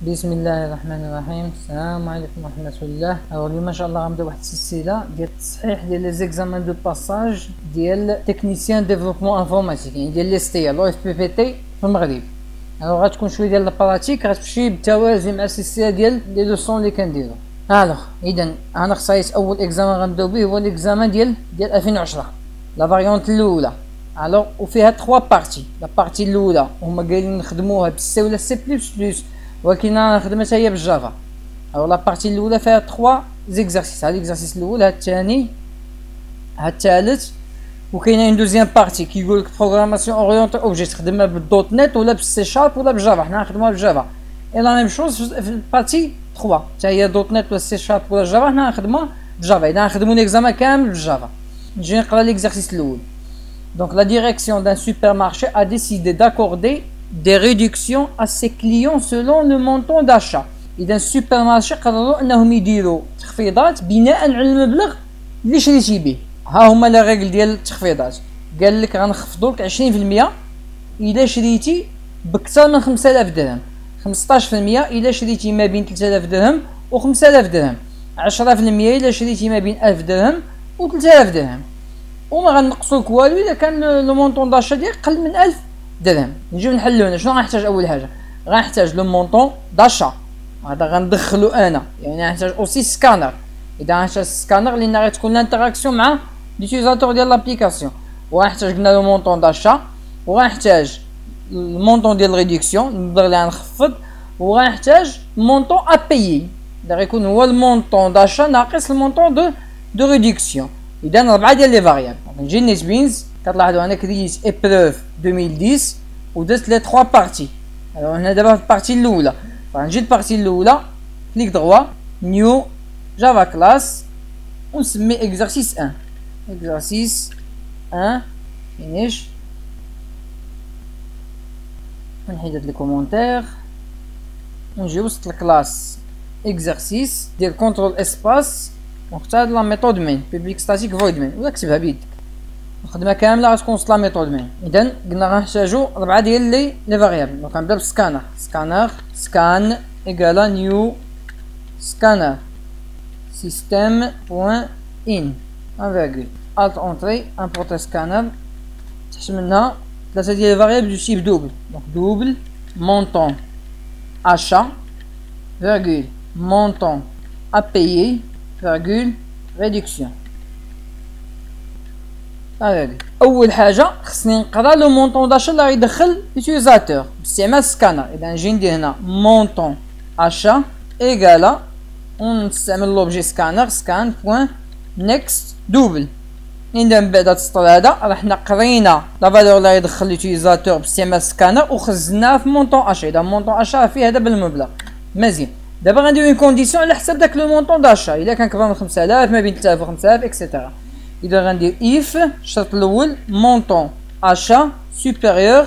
بسم الله الرحمن الرحيم. السلام عليكم ورحمة الله. اليوم ان شاء الله غنبداو واحد السلسلة ديال التصحيح ديال لي زيكزامان دو باساج ديال تكنيسيان ديفلوبمون انفورماتيك، يعني ديال لي اس تي لو اف بي بي تي في المغرب. غتكون شويه ديال البراتيك، غتمشي بالتوازي مع السلسلة ديال لي لوسون اللي كنديرو. اذا انا خصائص اول اكزامان غنبداو به هو الاكزامان ديال 2010 لا فاريونت الاولى. وفيها 3 بارتي. لا بارتي الاولى هما قايلين نخدموها بالسي ولا سي بلس بلس، ولكن انا خدمتها هي بالجافا. لا بارتي الاولى فيها 3 زيكزارسيس. هاد ليكزارسيس الاول، هاد الثاني، هاد الثالث. وكاينه اون دوزيام بارتي كيقول لك بروغراماسيون اورينتي اوبجي، تخدمها بالدوت نت ولا بالسي شارب ولا بالجافا. حنا نخدموها بالجافا. اي لا ميم شوز في البارتي 3 حتى هي دوت نت ولا سي شارب ولا جافا، حنا نخدموها بالجافا. اذا نخدمو ليكزامان كامل بالجافا. نجي نقرا ليكزارسيس الاول. Donc la direction d'un supermarché a décidé d'accorder des réductions à ses clients selon le montant d'achat. إذا السوبرمارشي قرروا أنهم يديروا تخفيضات بناء على المبلغ اللي شريتي به. ها هما لي ريغل ديال التخفيضات. قال لك غنخفضوا لك 20% إذا شريتي بكثر من 5000 درهم، 15% إذا شريتي ما بين 3000 درهم و 5000 درهم، 10% إذا شريتي ما بين 1000 درهم و 3000 درهم. وما غنقصوك والو اذا كان لو مونطون داشا ديالك قل من 1000 درهم. نجيو نحلو هنا. شنو غنحتاج؟ اول حاجه غنحتاج لو مونطون داشا، هذا غندخلو انا، يعني غنحتاج اوسي سكانر. اذا غنحتاج سكانر لان غتكون لانتراكسيون مع ليوتيزاتور ديال لابليكاسيون. وغنحتاج قلنا لو مونطون داشا، وغنحتاج المونطون ديال ريدكسيون، المبلغ اللي غنخفض، وغنحتاج مونطون ا بيي، غيكون هو المونطون داشا ناقص المونطون دو ريدكسيون. إذا 4 ديال لي فاريابل. نجي نيت بينز. كتلاحظوا انا كريت ايبروف 2010 ودرت لي 3 بارتي. هنا دابا في البارتي الاولى، غنجي البارتي الاولى، كليك دروا، نيو جافا كلاس، ونسمي اكزرسيس 1. اكزرسيس 1 فينيش. نحيد هاد لي كومونتير، ونجي وسط الكلاس اكزرسيس، دير كونترول اسباس، ونختار لا ميثود مين بيبليك ستاتيك فويد مين، ولا كتبها بيدك. الخدمه كامله غتكون وسط لا ميثود مين. اذا قلنا غنحتاجو 4 ديال لي فاريابل. دونك غنبدا بالسكانر. سكان ايكالا نيو سكانر سيستم بوين ان فيرغول الت اونتري امبورتي سكانر. تحت منها 3 ديال لي فاريابل دو تيب دوبل. دونك دوبل مونطون achat فيرغول مونطون à payer فيرغول ريدكسيون. اول حاجه خصني نقرا لو مونطون داشا اللي غيدخل ليوتيزاتور باستعمال سكانر. اذا نجي ندير هنا مونطون اشا ايكالا، ونستعمل لوبجي سكانر سكان بوين نيكست دوبل. اذا من بعد السطر هذا راه حنا قرينا لا فالور اللي غيدخل ليوتيزاتور باستعمال سكانر وخزناها في مونطون اشا. اذا مونطون اشا فيه هذا بالمبلغ مزيان. دابا غندير اون كونديسيون على حساب داك لو مونطون داشا، الا كان كبر من 5000 ما بين 3000 و 5000 اكسيتيرا. اذا غندير اف الشرط الاول مونطون اشا سوبيريور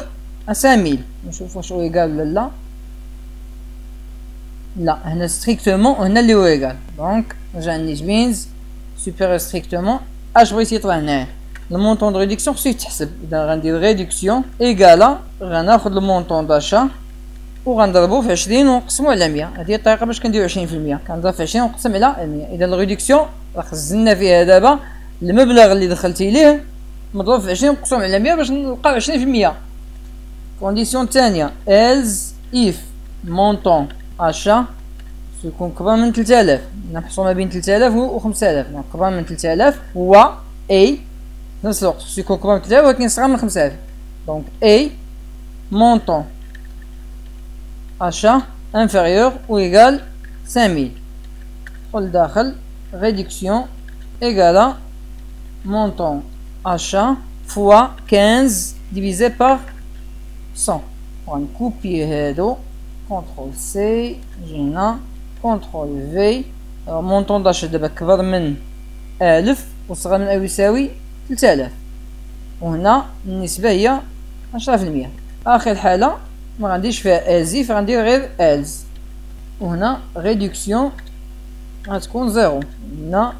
ا 5000. نشوف واش هو ايكال ولا لا. لا هنا ستريكتومون، وهنا اللي هو ايكال. دونك نرجع نيت بينز سوبيريور ستريكتومون اش بغيت يطلع هنايا. المونطون دو ريدكسيون خصو يتحسب. اذا غندير ريدكسيون ايكالا، غناخد المونطون داشا وغنضربو في 20 ونقسمو على 100. هذه هي الطريقه باش كنديرو 20%. كنضرب في 20 ونقسم على 100. اذا الريدكسيون راه خزنا فيها دابا المبلغ اللي دخلتي ليه مضروب في 20 مقسوم على 100 باش نلقاو 20%. كونديسيون الثانيه إلز إف مونطون أشا يكون كبر من 3000، نحصو ما بين 3000 و 5000. دونك كبر من 3000 هو اي نفس الوقت خصو يكون كبر من 3000 ولكن صغر من 5000. دونك اي مونطون achat inférieur ou égal 5000. ندخل داخل réduction égale à montant achat fois 15 divisé par 100. غنكوبي هادو كونترول سي، جينا كونترول في. مونطون داشا دابا كبر من 1000 وصغر من او يساوي 3000، وهنا النسبة هي 10%. آخر حالة ما غنديرش فيها ازيف، غندير غير الز، وهنا ريدكسيون غتكون زيرو. هنا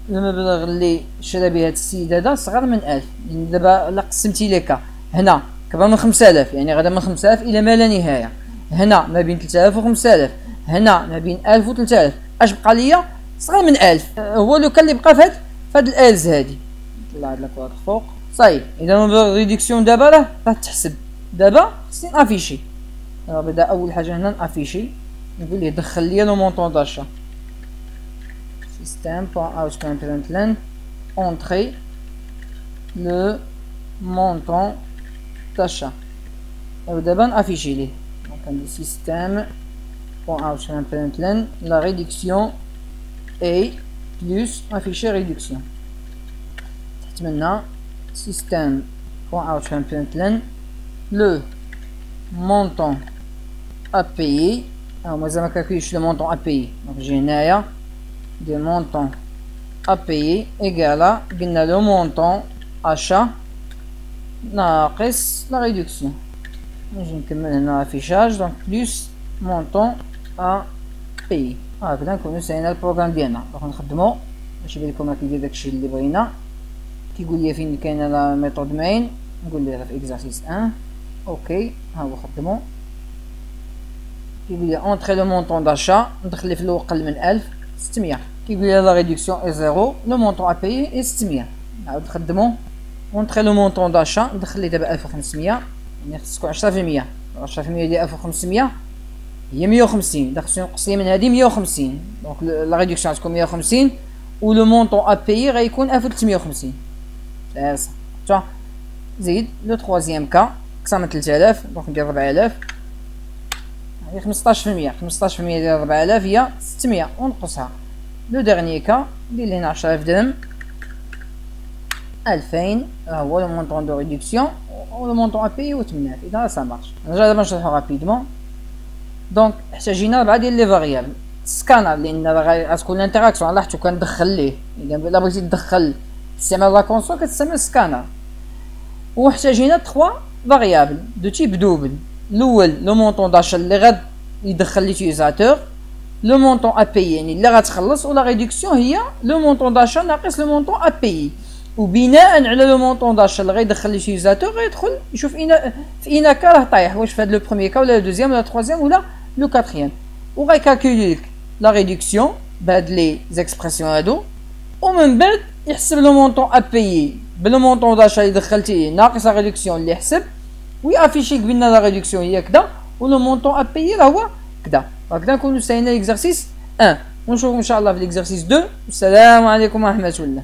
المبلغ اللي شرا به هاد السيد هذا صغر من 1000. يعني دابا الا قسمتي ليكا هنا كبر من 5000، يعني غدا من 5000 الى ما لا نهايه. هنا ما بين 3000 و 5000 هنا ما بين 1000 و 3000 اش بقى ليا صغير من 1000 هو لو كان اللي بقى في هاد الالز هادي نطلع هاد لاكواد فوق صايب اذا الريدكسيون دابا راه تحسب دابا خصني نافيشي بدا اول حاجه هنا نافيشي نقول ليه دخل لي لو مونطون داشا système.out.println entrer le montant d'achat ودابا نافيشي ليه دونك عندي système.out.println la réduction est plus afficher réduction تحت منا système.out.println le montant à payer alors moi زعما كالكوليش le montant à payer donc j'ai هنايا de montant à payer égale à قلنا le montant achat ناقص la réduction نجي نكمل هنا affichage donc plus montant à payer هكذا نكونو ساينا البروغرام ديالنا دونك نخدمو باش يبان لكم راه كيدير داكشي اللي بغينا كيقول لي فين كاينه لا ميثود مين نقول ليه في اكزرسيس 1 اوكي ها هو خدمو كيقول لي اونطري لو مونطون داشا ندخل لي في الاول قل من 1000 600 كيقول لي لا ريدكسيون اي زيرو لو مونطون ا بايي اي 600 نعاود نخدمو اونطري لو مونطون داشا ندخل لي دابا 1500 يعني خص تكون 10% 10% ديال 1500 هي 150 داك خصني نقص لي من هذه 150 دونك لا ريدكسيون تكون 150 و لو مونطون ا بايي غيكون 1350 تا زيد لو تروازيام كا كسا من 3000 دونك ندير 4000 هي 15% 15% ديال 4000 هي 600 ونقصها لو ديرنيي كا ندير لهنا 10000 درهم 2000 هو لو مونطون دو ريدكسيون و لو مونطون ا بايي هو 8000 اذا سا مارش نرجع دابا نشرحو رابيدمون دونك احتاجينا 4 ديال لي فاريابل سكانر لان غتكون الانتراكسيون لاحظتو كندخل ليه اذا الا بغيتي تدخل تستعمل لا كونسول كتستعمل سكانر واحتاجينا 3 فاريابل دو تيب دوبل الاول لو مونطون داشا اللي غاد يدخل ليوتيزاتور لو مونطون ا بايي يعني اللي غتخلص ولا ريدكسيون هي لو مونطون داشا ناقص لو مونطون ا بايي وبناء على لو مونطون داشا اللي غيدخل ليوتيزاتور غيدخل يشوف في اين كا راه طايح واش في هذا لو بروميير كا ولا لو دوزيام ولا التروازيام ولا لو كاتريام وغيكالكولي لك لا ريدكسيون بهاد لي زيكسبرسيون هادو ومن بعد يحسب لو مونطون ا بايي بلو مونطون داشا اللي دخلتيه ناقص لا ريدكسيون اللي حسب ويافيشي قبلنا لا ريدكسيون هي كدا ولو مونطون ا بايي راه هو كدا هكذا نكونو ساينا ليكزارسيس 1 ونشوفو ان شاء الله في ليكزارسيس 2 والسلام عليكم ورحمه الله.